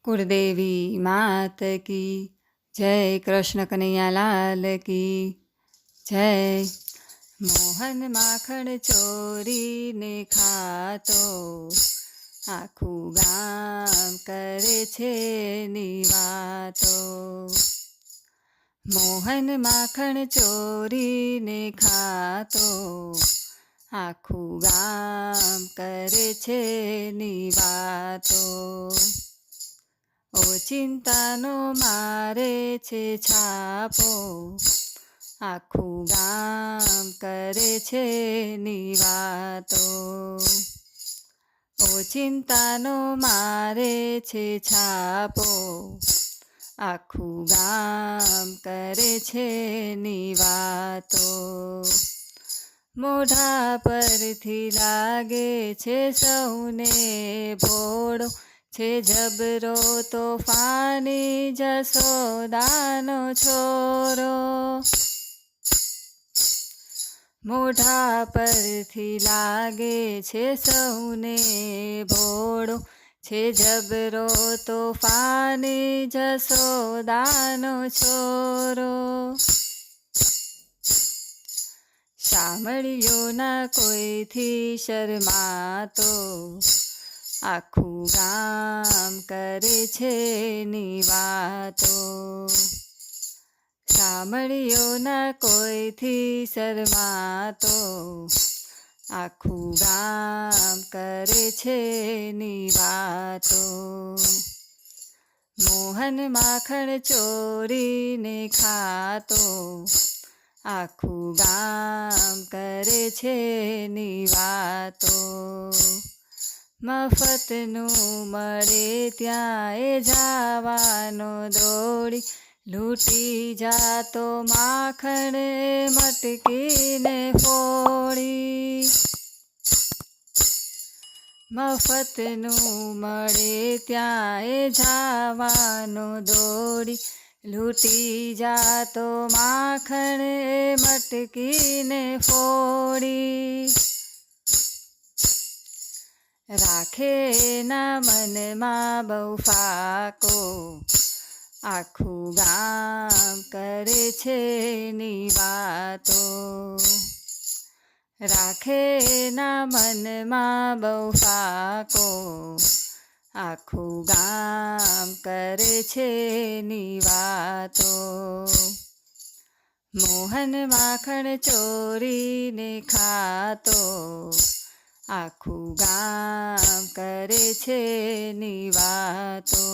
कुलदेवी मात की जय। कृष्ण कन्हैया लाल की जय। मोहन माखण ચોરીને ખાતો આખું ગામ કરે છે ની વાતો। મોહન માખણ ચોરીને ખાતો આખું ગામ કરે છે ની વાતો। ઓચિંતાનો મારે છે છાપો આખું ગામ કરે છે ની વાતો। ઓચિંતાનો મારે છે છાપો આખું ગામ કરે છે ની વાતો। મોઢા પરથી લાગે છે સૌને ભોળો છે જબરો તોફાની જશોદાનો છોરો। મોઢા પરથી લાગે છે સૌને ભોળો છે જબરો તોફાની જશોદાનો છોરો। શામળીઓના કોઈથી શરમાતો આખું ગામ કરે છે ની વાતો। શામળીઓના કોઈથી શરમાતો આખું ગામ કરે છે ની વાતો। મોહન માખણ ચોરીને ખાતો આખું ગામ કરે છે ની વાતો। મફતનું મળે ત્યાં એ જાવાનો દોડી લૂંટી જાતો માખણ મટકીને ફોડી। મફતનું મળે ત્યાં એ જાવાનો દોડી લૂંટી જાતો માખણ મટકીને ફોડી। રાખે એના મનમાં બહુ ફાકો આખું ગામ કરે છે ની વાતો। રાખે એના મનમાં બહુ ફાકો આખું ગામ કરે છે ની વાતો। મોહન માખણ ચોરીને ખાતો આખું ગામ કરે છે ની વાતો।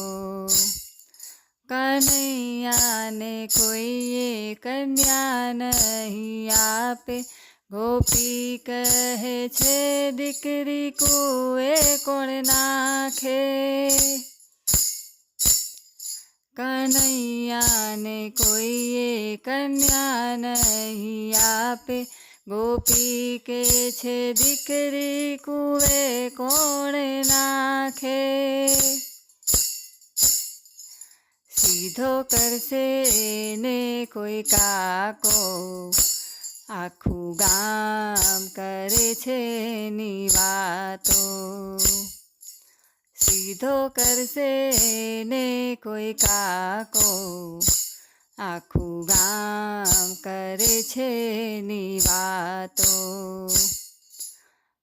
કનૈયાને કોઈએ કન્યા નહીં આપે ગોપી કહે છે દીકરી કુએ કોણ નાખે। કનૈયાને કોઈએ કન્યા નહીં આપે ગોપી કે છે દીકરી કુએ કોણ નાખે। સીધો કરશે એને કોઈ કાકો આખું ગામ કરે છે ની વાતો। સીધો કરશે એને કોઈ કાકો આખું ગામ કરે છે ની વાતો।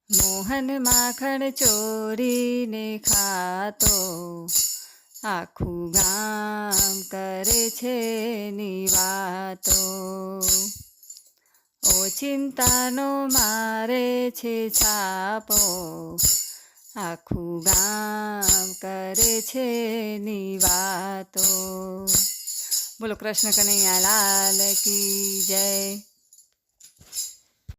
મોહન માખણ ચોરીને ખાતો આખું ગામ કરે છે ની વાતો। ઓચિંતાનો મારે છે છાપો આખું ગામ કરે છે ની વાતો। બોલો કૃષ્ણ કનૈયા લાલ કી જય।